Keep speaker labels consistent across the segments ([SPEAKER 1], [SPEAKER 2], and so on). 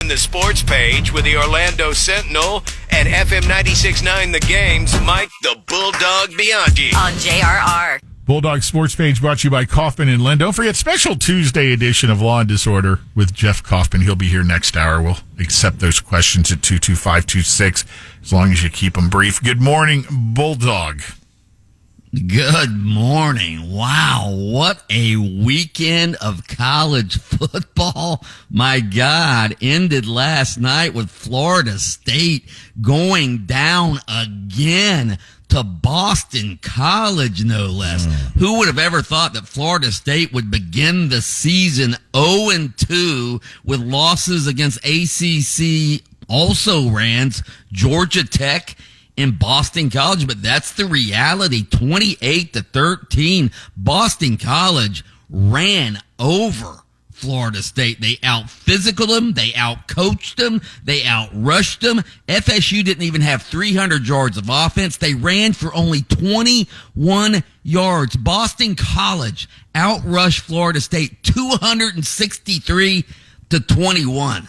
[SPEAKER 1] On the sports page with the Orlando Sentinel and FM 96.9 The Game's Mike the Bulldog Bianchi.
[SPEAKER 2] On JRR.
[SPEAKER 3] Bulldog Sports Page brought to you by Kaufman and Len. Don't forget, special Tuesday edition of Law and Disorder with Jeff Kaufman. He'll be here next hour. We'll accept those questions at 22526 as long as you keep them brief. Good morning, Bulldog.
[SPEAKER 4] Good morning. Wow, what a weekend of college football. My God, ended last night with Florida State going down again to Boston College, no less. Who would have ever thought that Florida State would begin the season 0-2 with losses against ACC also-rans, Georgia Tech, in Boston College? But that's the reality. 28-13. Boston College ran over Florida State. They out-physicaled them. They out-coached them. They out-rushed them. FSU didn't even have 300 yards of offense. They ran for only 21 yards. Boston College out-rushed Florida State 263-21.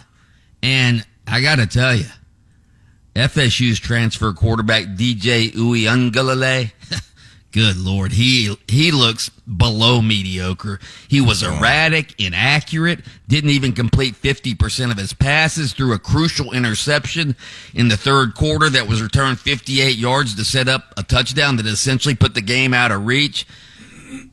[SPEAKER 4] And I got to tell you, FSU's transfer quarterback, DJ Uiagalelei, good Lord, he looks below mediocre. He was erratic, inaccurate, didn't even complete 50% of his passes, threw a crucial interception in the third quarter that was returned 58 yards to set up a touchdown that essentially put the game out of reach.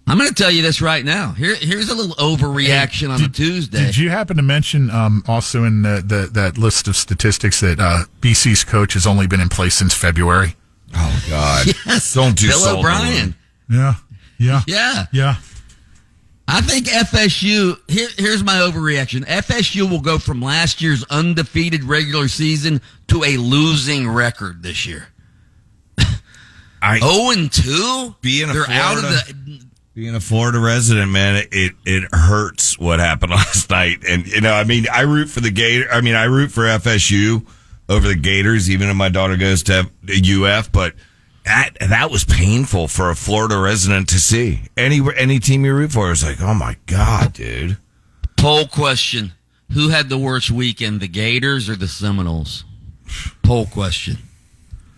[SPEAKER 4] I'm going to tell you this right now. Here's a little overreaction on a Tuesday.
[SPEAKER 3] Did you happen to mention also in that list of statistics that BC's coach has only been in place since February?
[SPEAKER 5] Oh, God.
[SPEAKER 4] Yes.
[SPEAKER 5] Don't do
[SPEAKER 4] Bill O'Brien.
[SPEAKER 3] Yeah.
[SPEAKER 4] I think FSU, here's my overreaction. FSU will go from last year's undefeated regular season to a losing record this year. 0-2?
[SPEAKER 5] Being a Florida resident, man, it hurts what happened last night. And, I root for the Gators. I root for FSU over the Gators, even if my daughter goes to UF. But that was painful for a Florida resident to see. Any team you root for is like, oh, my God, dude.
[SPEAKER 4] Poll question. Who had the worst weekend, the Gators or the Seminoles? Poll question.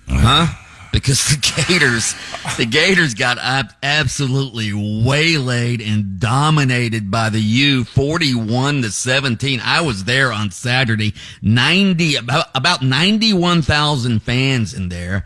[SPEAKER 4] Huh? Because the Gators got absolutely waylaid and dominated by the U 41-17. I was there on Saturday. About 91,000 fans in there,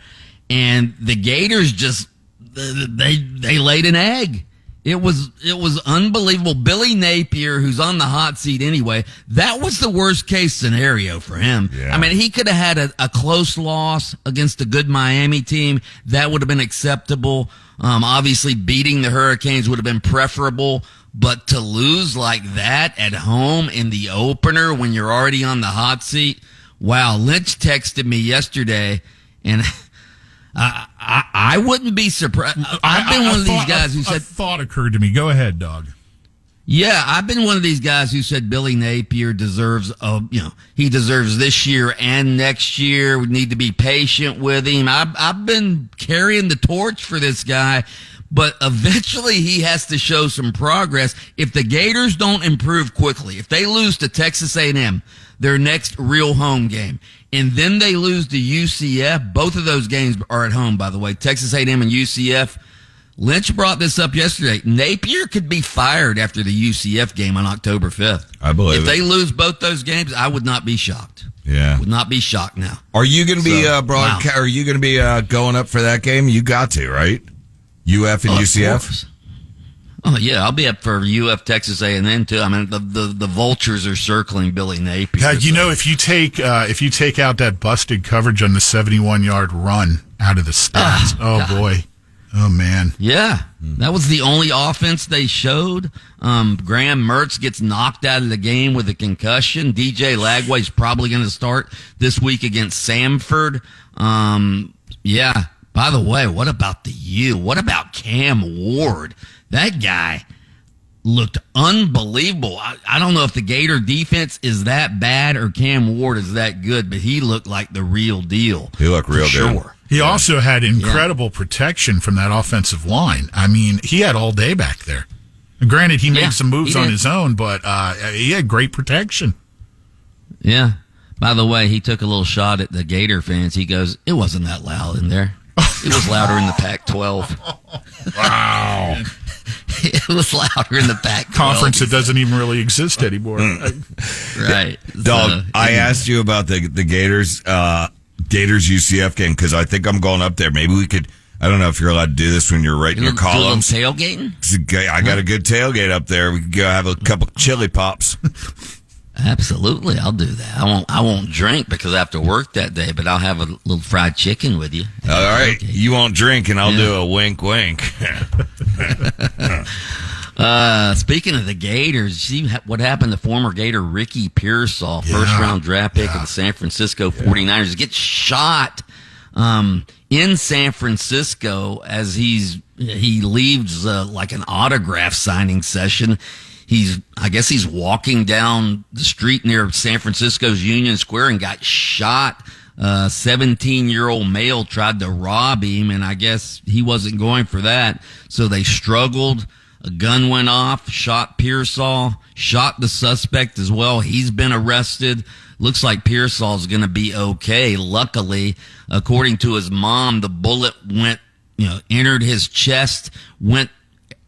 [SPEAKER 4] and the Gators just they laid an egg. It was unbelievable. Billy Napier, who's on the hot seat anyway, that was the worst case scenario for him. Yeah. He could have had a close loss against a good Miami team. That would have been acceptable. Obviously, beating the Hurricanes would have been preferable. But to lose like that at home in the opener when you're already on the hot seat, wow. Lynch texted me yesterday, and I wouldn't be surprised. I've been one of these guys who said...
[SPEAKER 3] A thought occurred to me. Go ahead, dog.
[SPEAKER 4] Yeah, I've been one of these guys who said Billy Napier deserves, he deserves this year and next year. We need to be patient with him. I've been carrying the torch for this guy, but eventually he has to show some progress. If the Gators don't improve quickly, if they lose to Texas A&M, their next real home game, and then they lose to UCF. Both of those games are at home, by the way. Texas A&M and UCF. Lynch brought this up yesterday. Napier could be fired after the UCF game on October 5th.
[SPEAKER 5] I believe
[SPEAKER 4] If they lose both those games, I would not be shocked.
[SPEAKER 5] Yeah.
[SPEAKER 4] Would not be shocked now.
[SPEAKER 5] Are you going to be Are you going to be going up for that game? You got to, right? UF and UCF?
[SPEAKER 4] Oh, yeah, I'll be up for UF Texas A&M, too. The vultures are circling Billy Napier.
[SPEAKER 3] God, if you take out that busted coverage on the 71-yard run out of the stats, boy. Oh, man.
[SPEAKER 4] Yeah, that was the only offense they showed. Graham Mertz gets knocked out of the game with a concussion. DJ Lagway's probably going to start this week against Samford. Yeah, by the way, what about the U? What about Cam Ward? That guy looked unbelievable. I don't know if the Gator defense is that bad or Cam Ward is that good, but he looked like the real deal.
[SPEAKER 5] He looked real good.
[SPEAKER 3] He also had incredible protection from that offensive line. He had all day back there. Granted, he made some moves on his own, but he had great protection.
[SPEAKER 4] Yeah. By the way, he took a little shot at the Gator fans. He goes, it wasn't that loud in there. It was louder in the Pac-12.
[SPEAKER 3] Wow.
[SPEAKER 4] It was louder in the Pac-12.
[SPEAKER 3] Conference that doesn't even really exist anymore.
[SPEAKER 4] Right.
[SPEAKER 5] Dog, I asked you about the Gators UCF game because I think I'm going up there. Maybe we could, I don't know if you're allowed to do this when you're writing your columns.
[SPEAKER 4] Do a little tailgating?
[SPEAKER 5] I got a good tailgate up there. We could go have a couple chili pops.
[SPEAKER 4] Absolutely, I'll do that. I won't drink because I have to work that day, but I'll have a little fried chicken with you.
[SPEAKER 5] All right, you won't drink, and I'll do a wink, wink.
[SPEAKER 4] Speaking of the Gators, see what happened to former Gator Ricky Pearsall, first-round draft pick of the San Francisco 49ers, gets shot in San Francisco as he leaves like an autograph signing session. I guess he's walking down the street near San Francisco's Union Square and got shot. 17-year-old male tried to rob him, and I guess he wasn't going for that. So they struggled. A gun went off, shot Pearsall, shot the suspect as well. He's been arrested. Looks like Pearsall's going to be okay. Luckily, according to his mom, the bullet entered his chest,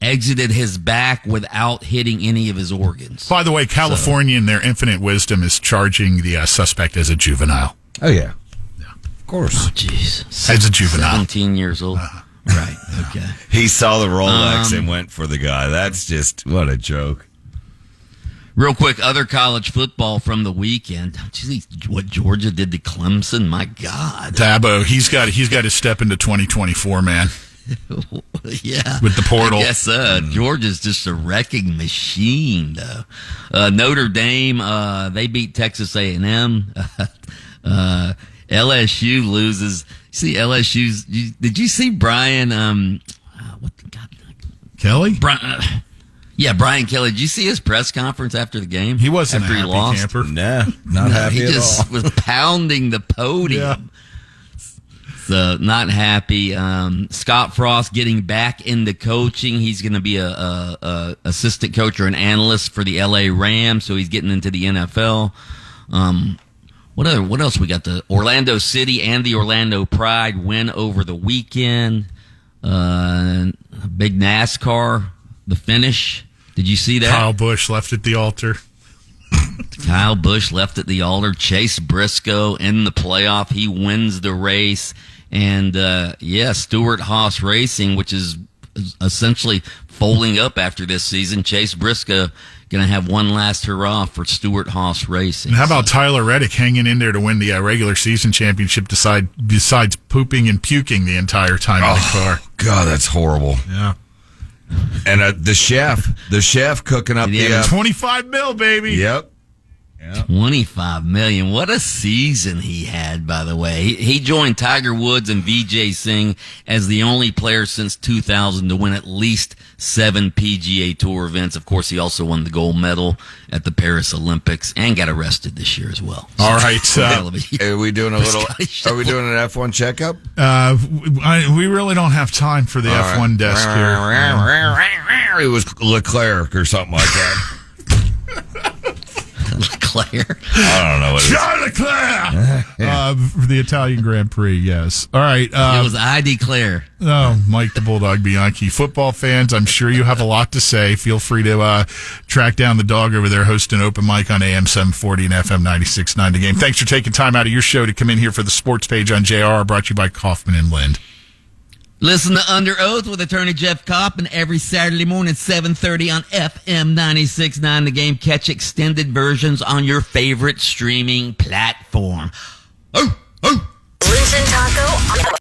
[SPEAKER 4] exited his back without hitting any of his organs.
[SPEAKER 3] By the way, California, in their infinite wisdom, is charging the suspect as a juvenile.
[SPEAKER 5] Oh, yeah. Of course.
[SPEAKER 4] Oh, jeez.
[SPEAKER 3] As a juvenile.
[SPEAKER 4] 17 years old. Right. Okay.
[SPEAKER 5] He saw the Rolex and went for the guy. That's just, what a joke.
[SPEAKER 4] Real quick, other college football from the weekend. Did you see what Georgia did to Clemson? My God.
[SPEAKER 3] Dabo, he's got to step into 2024, man.
[SPEAKER 4] Yeah,
[SPEAKER 3] with the portal.
[SPEAKER 4] I guess Georgia's just a wrecking machine, though. Notre Dame, they beat Texas A&M. LSU loses. See LSU's. Did you see Brian? What the God?
[SPEAKER 3] Kelly?
[SPEAKER 4] Brian Kelly. Did you see his press conference after the game?
[SPEAKER 3] He wasn't
[SPEAKER 4] after
[SPEAKER 3] a happy
[SPEAKER 4] lost.
[SPEAKER 3] camper.
[SPEAKER 5] Nah, not happy
[SPEAKER 4] he
[SPEAKER 5] at
[SPEAKER 4] just
[SPEAKER 5] all.
[SPEAKER 4] was pounding the podium.
[SPEAKER 3] Yeah.
[SPEAKER 4] So not happy. Scott Frost getting back into coaching. He's going to be a assistant coach or an analyst for the LA Rams. So he's getting into the NFL. What else we got? The Orlando City and the Orlando Pride win over the weekend. Big NASCAR, the finish. Did you see that?
[SPEAKER 3] Kyle Busch left at the altar.
[SPEAKER 4] Kyle Busch left at the altar. Chase Briscoe in the playoff. He wins the race. And, Stewart Haas Racing, which is essentially folding up after this season. Chase Briscoe going to have one last hurrah for Stewart Haas Racing.
[SPEAKER 3] And how about Tyler Reddick hanging in there to win the regular season championship besides pooping and puking the entire time in the car?
[SPEAKER 5] God, that's horrible.
[SPEAKER 3] Yeah.
[SPEAKER 5] And the chef cooking up the
[SPEAKER 3] 25 mil, baby.
[SPEAKER 5] Yep.
[SPEAKER 4] $25 million. What a season he had, by the way. He joined Tiger Woods and Vijay Singh as the only player since 2000 to win at least 7 PGA Tour events. Of course, he also won the gold medal at the Paris Olympics and got arrested this year as well.
[SPEAKER 3] All right.
[SPEAKER 5] Are we doing an F1 checkup?
[SPEAKER 3] We really don't have time for the F1 desk here.
[SPEAKER 5] It was Leclerc or something like that.
[SPEAKER 4] Leclerc.
[SPEAKER 5] I don't know what it is.
[SPEAKER 3] Charles Leclerc! For the Italian Grand Prix, yes. All right.
[SPEAKER 4] It was I Declare.
[SPEAKER 3] Oh, Mike the Bulldog Bianchi. Football fans, I'm sure you have a lot to say. Feel free to track down the dog over there, host an open mic on AM 740 and FM 96.9 The Game. Thanks for taking time out of your show to come in here for the sports page on JR, brought to you by Kaufman and Lind.
[SPEAKER 4] Listen to Under Oath with attorney Jeff Kaufman every Saturday morning, 7:30 on FM 96.9 The Game. Catch extended versions on your favorite streaming platform.
[SPEAKER 2] Lynch and Taco.